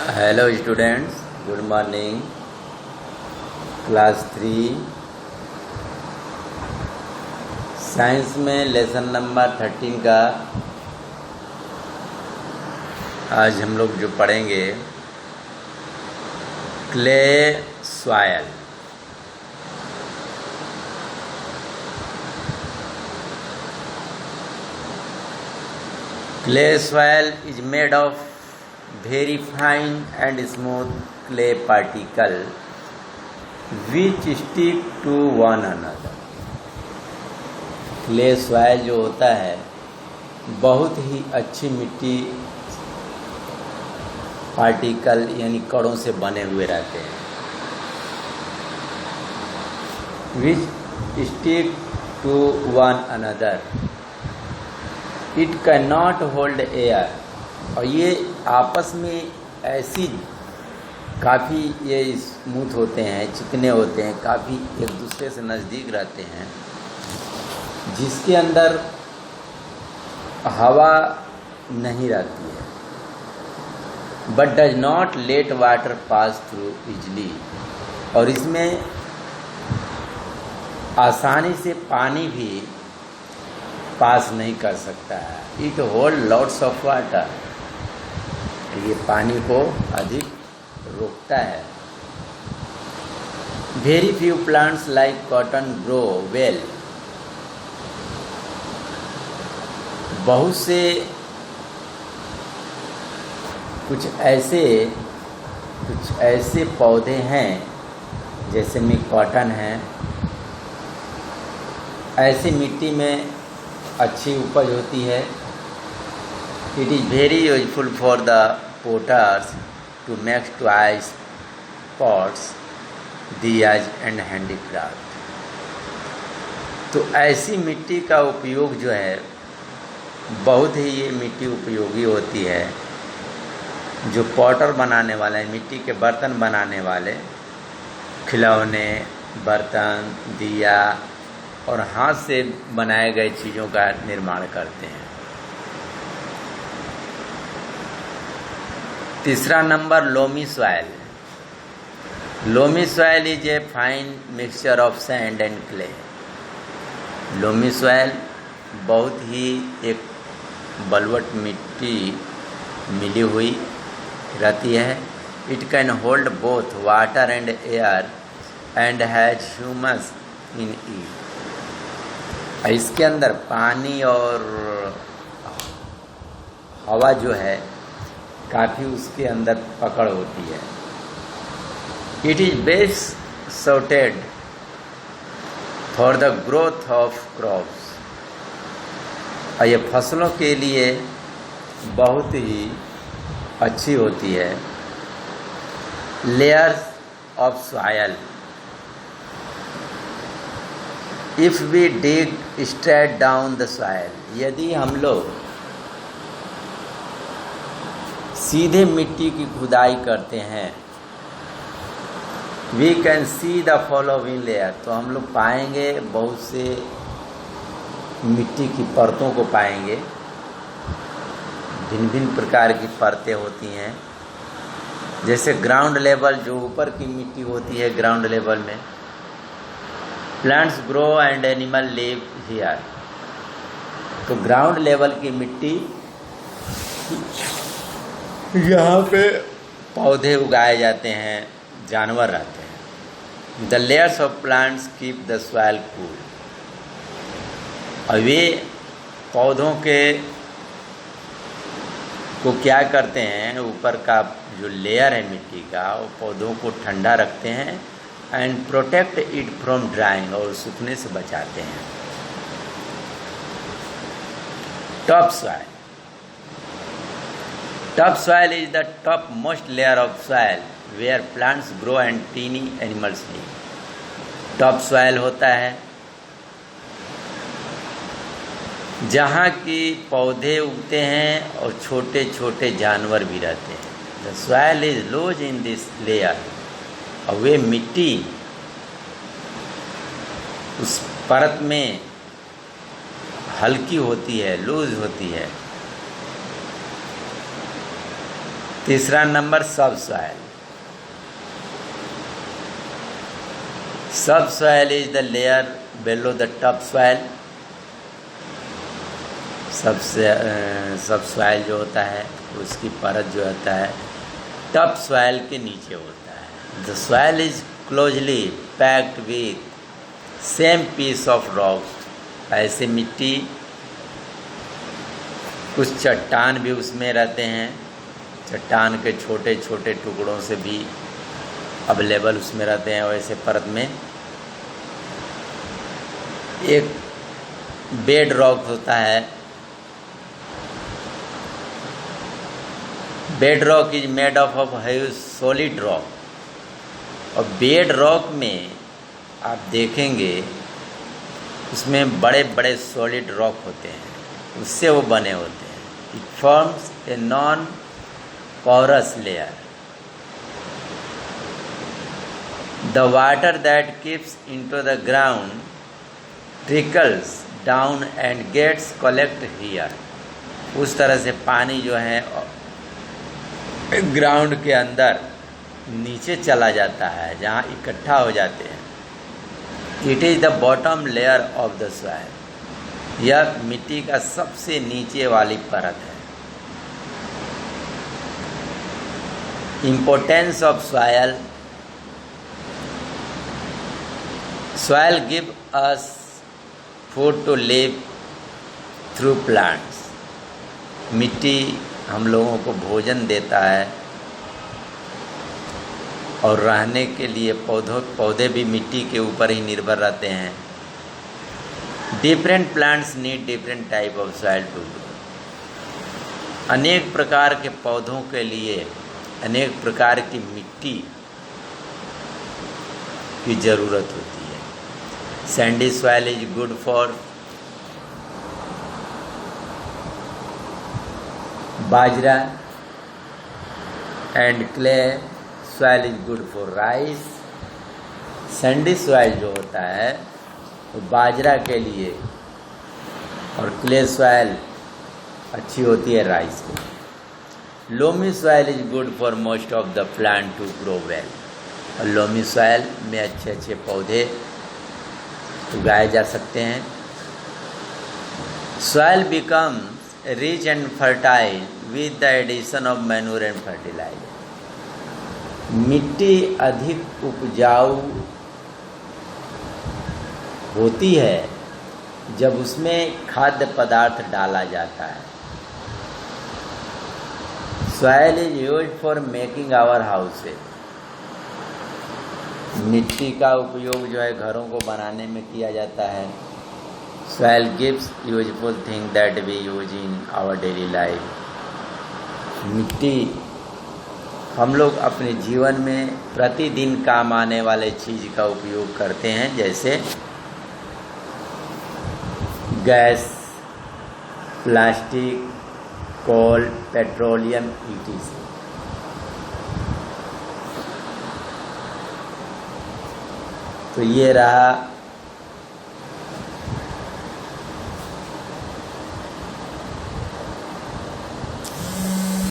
Hello students, good morning. Class 3 science में lesson number 13 का आज हम लोग जो पढ़ेंगे clay soil. Clay soil is made of very fine and smooth clay particle which stick to one another। Clay soil जो होता है बहुत ही अच्छी मिट्टी पार्टिकल यानी कणों से बने हुए रहते हैं। which stick to one another, it cannot hold air। और ये आपस में ऐसी काफ़ी ये स्मूथ होते हैं, चिकने होते हैं, काफ़ी एक दूसरे से नज़दीक रहते हैं, जिसके अंदर हवा नहीं रहती है। But does not let water pass through easily. और इसमें आसानी से पानी भी पास नहीं कर सकता है। It hold lots of water. ये पानी को अधिक रोकता है। Very few plants like cotton grow well. बहुत से कुछ ऐसे पौधे हैं जैसे में कॉटन है, ऐसी मिट्टी में अच्छी उपज होती है। It is very useful for the potters to make toys, pots, diyas and handicraft। तो ऐसी मिट्टी का उपयोग जो है बहुत ही ये मिट्टी उपयोगी होती है। जो पॉटर बनाने वाले हैं, मिट्टी के बर्तन बनाने वाले, खिलौने, बर्तन, दिया और हाथ से बनाए गए चीज़ों का निर्माण करते हैं। तीसरा number loamy soil. Loamy soil is a fine mixture of sand and clay. Loamy soil बहुत ही एक बलवट मिट्टी मिली हुई रहती है। It can hold both water and air and has humus in it. इसके अंदर पानी और हवा जो है काफ़ी उसके अंदर पकड़ होती है। It is best suited for the growth of crops. और ये फसलों के लिए बहुत ही अच्छी होती है। Layers of soil. If we dig straight down the soil, यदि हम लोग सीधे मिट्टी की खुदाई करते हैं, we can see the following layer, तो हम लोग पाएंगे बहुत से मिट्टी की परतों को पाएंगे। भिन्न भिन्न प्रकार की परतें होती हैं। जैसे ग्राउंड लेवल, जो ऊपर की मिट्टी होती है ग्राउंड लेवल में, plants grow and animal live here. तो ग्राउंड लेवल की मिट्टी यहाँ पे पौधे उगाए जाते हैं, जानवर रहते हैं। The layers of plants keep the soil cool. और वे पौधों के को क्या करते हैं, ऊपर का जो लेयर है मिट्टी का, वो पौधों को ठंडा रखते हैं and protect it from drawing, और सूखने से बचाते हैं। Top soil. Top soil is the topmost layer of soil where plants grow and teeny animals live। Top soil होता है जहाँ की पौधे उगते हैं और छोटे छोटे जानवर भी रहते हैं। The soil is loose in this layer। और वे मिट्टी उस परत में हल्की होती है, लूज होती है। तीसरा नंबर सब सॉइल। सब soil is the layer below the top soil. सब सॉइल जो होता है उसकी परत जो होता है टॉप सॉइल के नीचे होता है। The soil is closely packed with same piece of rock. ऐसे मिट्टी, कुछ चट्टान भी उसमें रहते हैं, चट्टान के छोटे छोटे टुकड़ों से भी अवेलेबल उसमें रहते हैं। वैसे परत में एक बेड रॉक होता है। Bed rock is made of huge solid rock. और बेड रॉक में आप देखेंगे उसमें बड़े बड़े सॉलिड रॉक होते हैं, उससे वो बने होते हैं। It forms a non porous layer. The water that keeps into the ground trickles down and gets collected here. उस तरह से पानी जो है ग्राउंड के अंदर नीचे चला जाता है, जहाँ इकट्ठा हो जाते हैं। It is the bottom layer of the soil. यह मिट्टी का सबसे नीचे वाली परत है। Importance of soil. Soil give us food to live through plants. मिट्टी हम लोगों को भोजन देता है और रहने के लिए पौधे भी मिट्टी के ऊपर ही निर्भर रहते हैं। Different plants need different type of soil to grow. अनेक प्रकार के पौधों के लिए अनेक प्रकार की मिट्टी की ज़रूरत होती है। Sandy soil is good for bajra and clay soil is good for rice. Sandy soil जो होता है वो बाजरा के लिए और क्ले सॉइल अच्छी होती है राइस के लिए। Loamy soil is good for most of the plant to grow well. और लोमी सॉइल में अच्छे अच्छे पौधे उगाए जा सकते हैं। Soil becomes rich and fertile with the addition of manure and fertiliser. मिट्टी अधिक उपजाऊ होती है जब उसमें खाद्य पदार्थ डाला जाता है। Soil is used for making our houses. मिट्टी का उपयोग जो है घरों को बनाने में किया जाता है। Soil gives useful things that we use in our daily life. मिट्टी हम लोग अपने जीवन में प्रतिदिन काम आने वाले चीज़ का उपयोग करते हैं, जैसे गैस, प्लास्टिक, कोल, पेट्रोलियम etc. तो ये रहा